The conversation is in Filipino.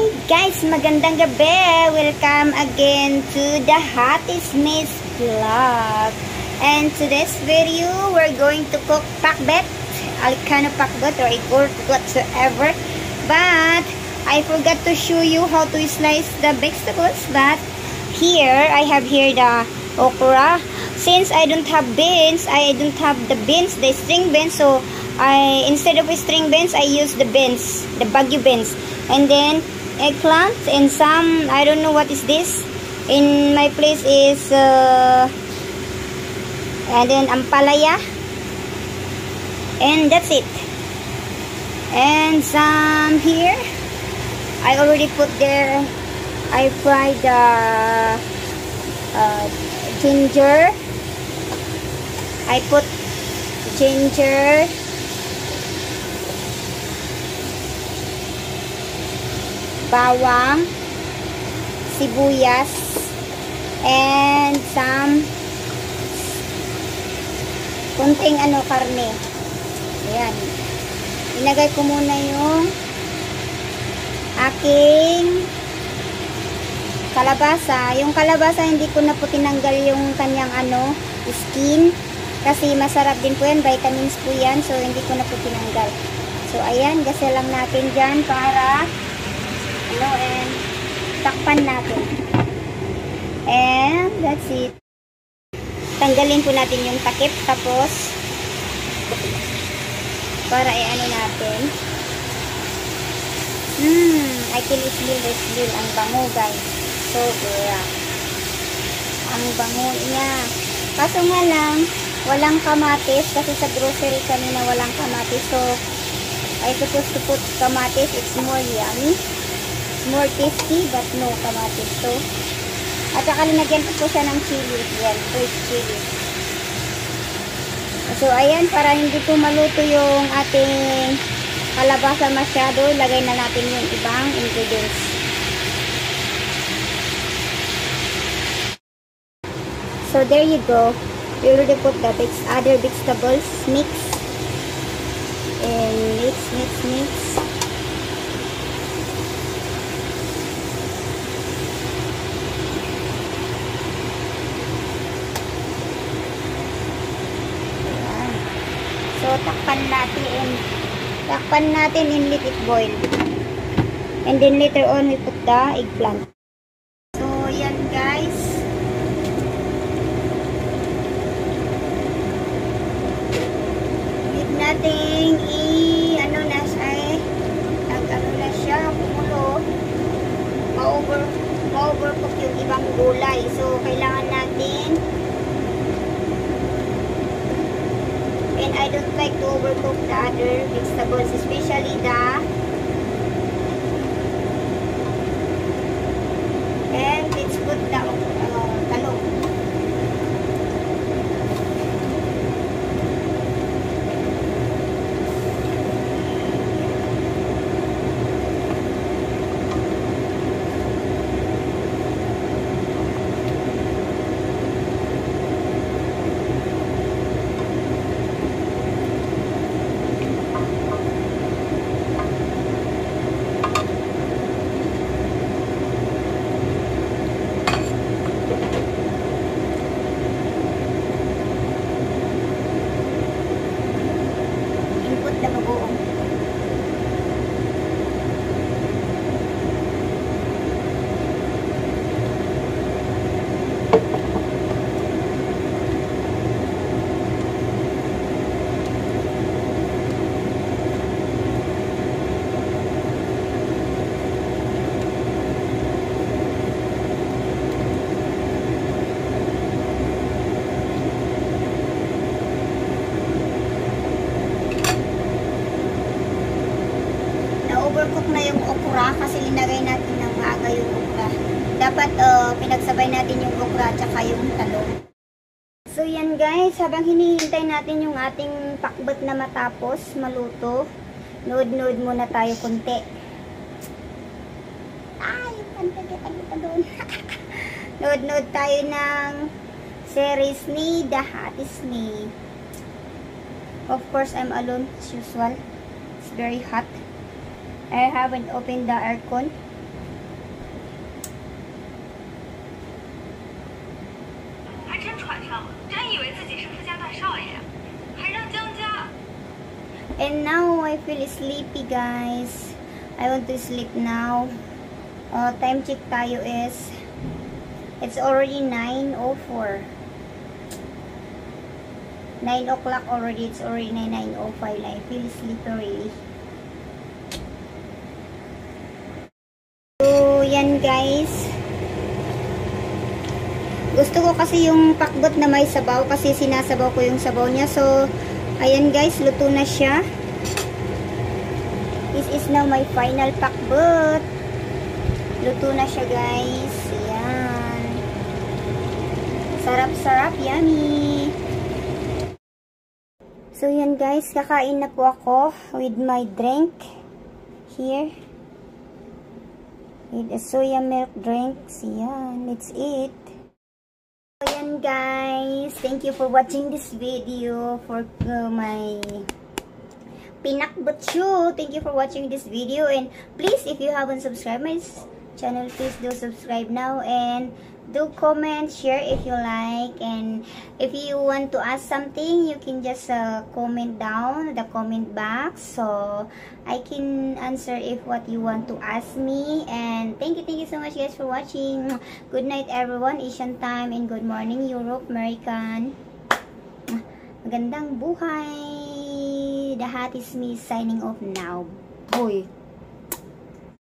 Guys, magandang gabi! Welcome again to the Hottest Miss Vlog. And today's video, we're going to cook pakbet, Alcano pakbet or igor whatsoever. But I forgot to show you how to slice the vegetables. But here, I have here the okra. Since I don't have beans, the string beans. So instead of string beans, I use the beans, the Baguio beans. And then eggplant and some, I don't know what is this. In my place is and then ampalaya, and that's it. And some here I already put there. I fried the ginger. I put ginger, bawang, sibuyas, and some kunting karne. Ayan. Ilagay ko muna yung aking kalabasa. Yung kalabasa, hindi ko na po tinanggal yung kanyang skin. Kasi masarap din po yan. Vitamins po yan. So, hindi ko na po tinanggal. So, ayan. Gasa lang natin dyan para and takpan natin. And that's it. Tanggalin po natin yung takip. Tapos, para natin. I can smell ang bango, guys. So, ang bango niya. Kaso nga lang, walang kamatis. Kasi sa grocery kanina walang kamatis. So, I supposed to put kamatis. It's more yummy. More tasty, but no kamatis. So, at saka linagyan po siya ng chili. Yan, fresh chili. So, ayan, para hindi po maluto yung ating kalabasa masyado, lagay na natin yung ibang ingredients. So, there you go. We already put the other vegetables. Mix. And mix. So, takpan natin and let it boil. And then later on, we put the eggplant. So, yan guys. Need nating na siya, kumulo. Ma-overcook yung ibang gulay. So, kailangan natin. And I don't like to overcook the other vegetables, especially and let's put the talong. Overcook na yung okra kasi linagay natin ng maaga yung okra. Dapat pinagsabay natin yung okra at saka yung talong. So yan guys, habang hinihintay natin yung ating pakbet na matapos maluto, nood muna tayo konti. Ay, pantagita doon. Nood tayo ng series ni The Hottest Me. Of course, I'm alone as usual. It's very hot. I haven't opened the aircon. And now I feel sleepy, guys. I want to sleep now. Time check tayo is it's already 9:04. 9 o'clock already. It's already 9:05. I feel sleepy really. So, yan guys. Gusto ko kasi yung pakbet na may sabaw kasi sinasabaw ko yung sabaw niya. So, ayan guys, luto na siya. This is now my final pakbet. Luto na siya guys. Ayan. Sarap-sarap, yummy. So, yan guys, kakain na po ako with my drink here. With a soya milk drinks. Yan, let's eat. So, yan guys, thank you for watching this video for my pinakbutsu. Thank you for watching this video, and please, if you haven't subscribed my channel, please do subscribe now, and do comment, share if you like, and if you want to ask something, you can just comment down the comment box so I can answer if what you want to ask me. And thank you so much guys for watching. Good night everyone, Asian time, and good morning Europe, American. Magandang buhay. The Hot is me signing off now. Boy.